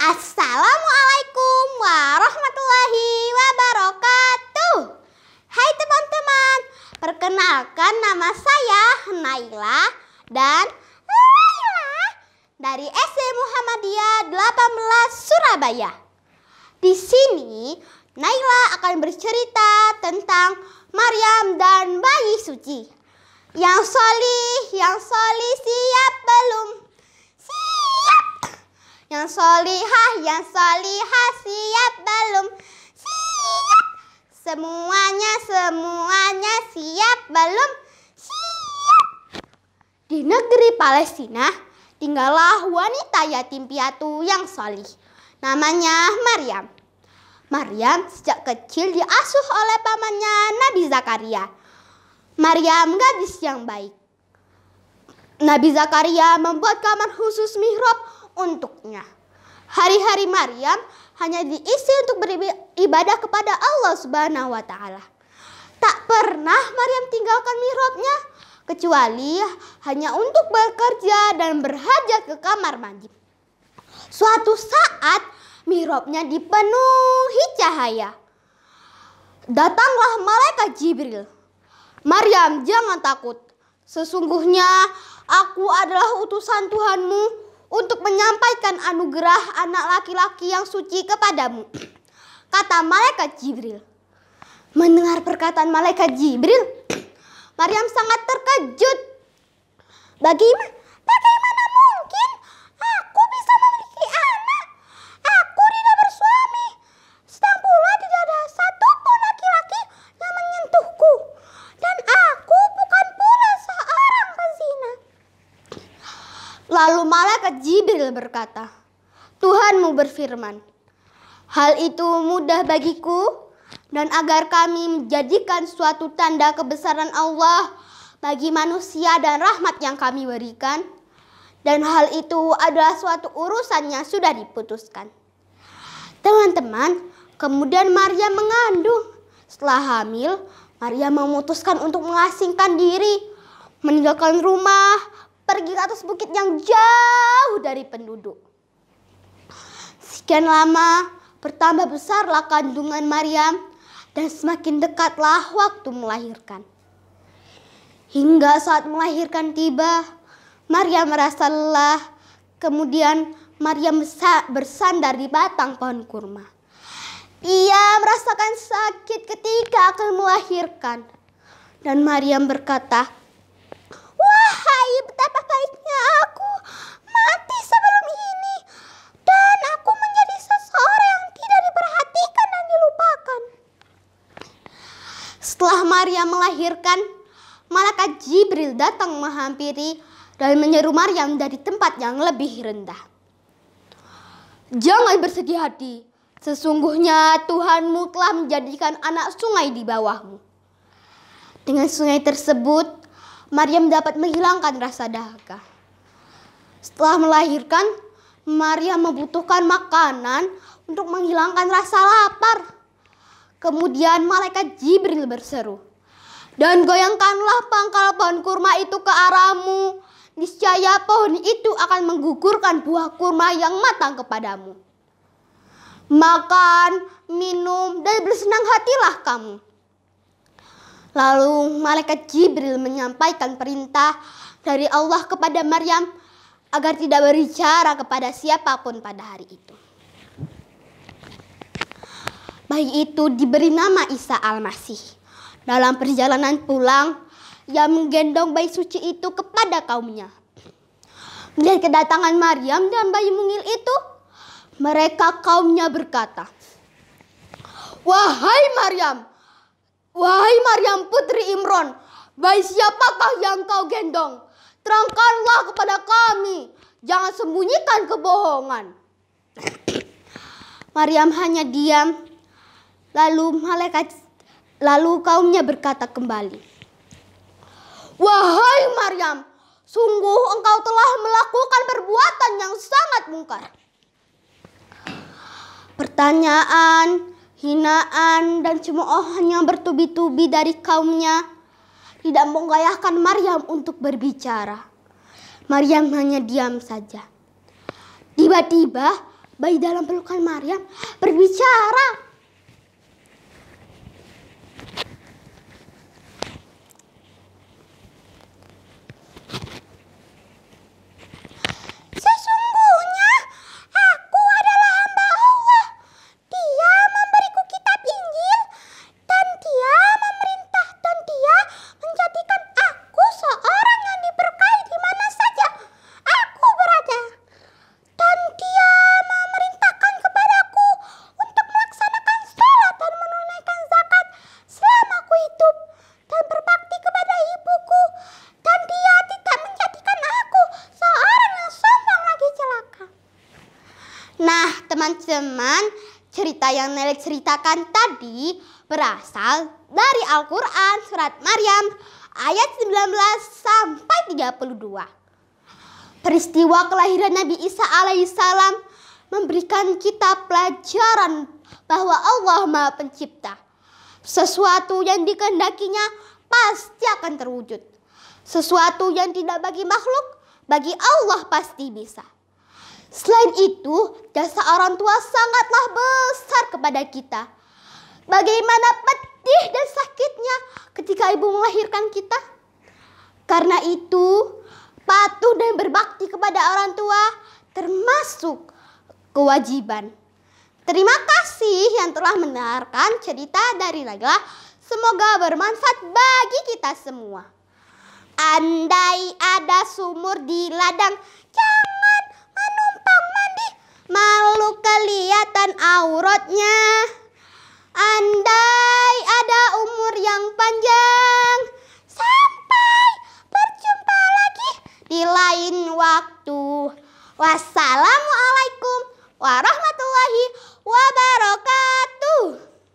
Assalamualaikum warahmatullahi wabarakatuh. Hai teman-teman, perkenalkan nama saya Naila dan Laila dari SD Muhammadiyah 18 Surabaya. Di sini Naila akan bercerita tentang Maryam dan bayi suci. Yang solih siap belum? Siap. Yang solihah siap belum? Siap. Semuanya siap belum? Siap. Di negeri Palestina tinggallah wanita yatim piatu yang solih. Namanya Maryam. Maryam sejak kecil diasuh oleh pamannya Nabi Zakaria. Maryam gadis yang baik. Nabi Zakaria membuat kamar khusus mihrab untuknya. Hari-hari Maryam hanya diisi untuk beribadah kepada Allah Subhanahu wa Ta'ala. Tak pernah Maryam tinggalkan mihrabnya kecuali hanya untuk bekerja dan berhajat ke kamar mandi. Suatu saat mihrabnya dipenuhi cahaya. Datanglah malaikat Jibril. Maryam, jangan takut. Sesungguhnya aku adalah utusan Tuhanmu untuk menyampaikan anugerah anak laki-laki yang suci kepadamu, kata malaikat Jibril. Mendengar perkataan malaikat Jibril, Maryam sangat terkejut. Bagaimana mungkin aku bisa memiliki anak? Aku tidak bersuami, sedang pula tidak ada satupun laki-laki yang menyentuhku, dan aku bukan pula seorang pezina. Lalu malaikat Jibril berkata, Tuhanmu berfirman, hal itu mudah bagiku, dan agar kami menjadikan suatu tanda kebesaran Allah bagi manusia dan rahmat yang kami berikan. Dan hal itu adalah suatu urusan yang sudah diputuskan. Teman-teman, kemudian Maryam mengandung. Setelah hamil, Maryam memutuskan untuk mengasingkan diri, meninggalkan rumah, pergi ke atas bukit yang jauh dari penduduk. Sekian lama, bertambah besarlah kandungan Maryam dan semakin dekatlah waktu melahirkan. Hingga saat melahirkan tiba, Maryam merasa lelah. Kemudian Maryam bersandar di batang pohon kurma. Ia merasakan sakit ketika akan melahirkan. Dan Maryam berkata, wahai, betapa baiknya aku mati sebelum ini, dan aku menjadi seseorang yang tidak diperhatikan dan dilupakan. Setelah Maryam melahirkan, malaikat Jibril datang menghampiri dan menyeru Maryam dari tempat yang lebih rendah. Jangan bersedih hati, sesungguhnya Tuhanmu telah menjadikan anak sungai di bawahmu. Dengan sungai tersebut, Maryam dapat menghilangkan rasa dahaga. Setelah melahirkan, Maryam membutuhkan makanan untuk menghilangkan rasa lapar. Kemudian malaikat Jibril berseru, dan goyangkanlah pangkal pohon kurma itu ke arahmu. Niscaya pohon itu akan menggugurkan buah kurma yang matang kepadamu. Makan, minum, dan bersenang hatilah kamu. Lalu malaikat Jibril menyampaikan perintah dari Allah kepada Maryam agar tidak berbicara kepada siapapun pada hari itu. Bayi itu diberi nama Isa Al-Masih. Dalam perjalanan pulang, ia menggendong bayi suci itu kepada kaumnya. Melihat kedatangan Maryam dan bayi mungil itu, mereka kaumnya berkata, Wahai Maryam putri Imran, bayi siapakah yang kau gendong? Terangkanlah kepada kami, jangan sembunyikan kebohongan. Maryam hanya diam. Lalu kaumnya berkata kembali, Wahai Maryam, sungguh engkau telah melakukan perbuatan yang sangat mungkar. Pertanyaan, hinaan, dan cemoohan yang bertubi-tubi dari kaumnya tidak menggayahkan Maryam untuk berbicara. Maryam hanya diam saja. Tiba-tiba bayi dalam pelukan Maryam berbicara. Sesungguhnya aku adalah hamba Allah. Dia memberiku kitab Injil dan dia menjadikan aku seorang yang diberkahi di mana saja aku berada. Dan dia memerintahkan kepadaku untuk melaksanakan sholat dan menunaikan zakat selama aku hidup dan berbakti kepada ibuku. Dan dia tidak menjadikan aku seorang yang sombong lagi celaka. Nah, teman-teman, cerita yang Nelek ceritakan tadi berasal dari Al-Quran surat Maryam ayat 19 sampai 32. Peristiwa kelahiran Nabi Isa alaihissalam memberikan kita pelajaran bahwa Allah Maha Pencipta. Sesuatu yang dikehendakinya pasti akan terwujud. Sesuatu yang tidak bagi makhluk, bagi Allah pasti bisa. Selain itu, jasa orang tua sangatlah besar kepada kita. Bagaimana pedih dan sakitnya ketika ibu melahirkan kita. Karena itu, patuh dan berbakti kepada orang tua termasuk kewajiban. Terima kasih yang telah mendengarkan cerita dari Nagla. Semoga bermanfaat bagi kita semua. Andai ada sumur di ladang, jangan menumpang mandi, malu kelihatan auratnya. Andai ada umur yang panjang, sampai berjumpa lagi di lain waktu. Wassalamualaikum warahmatullahi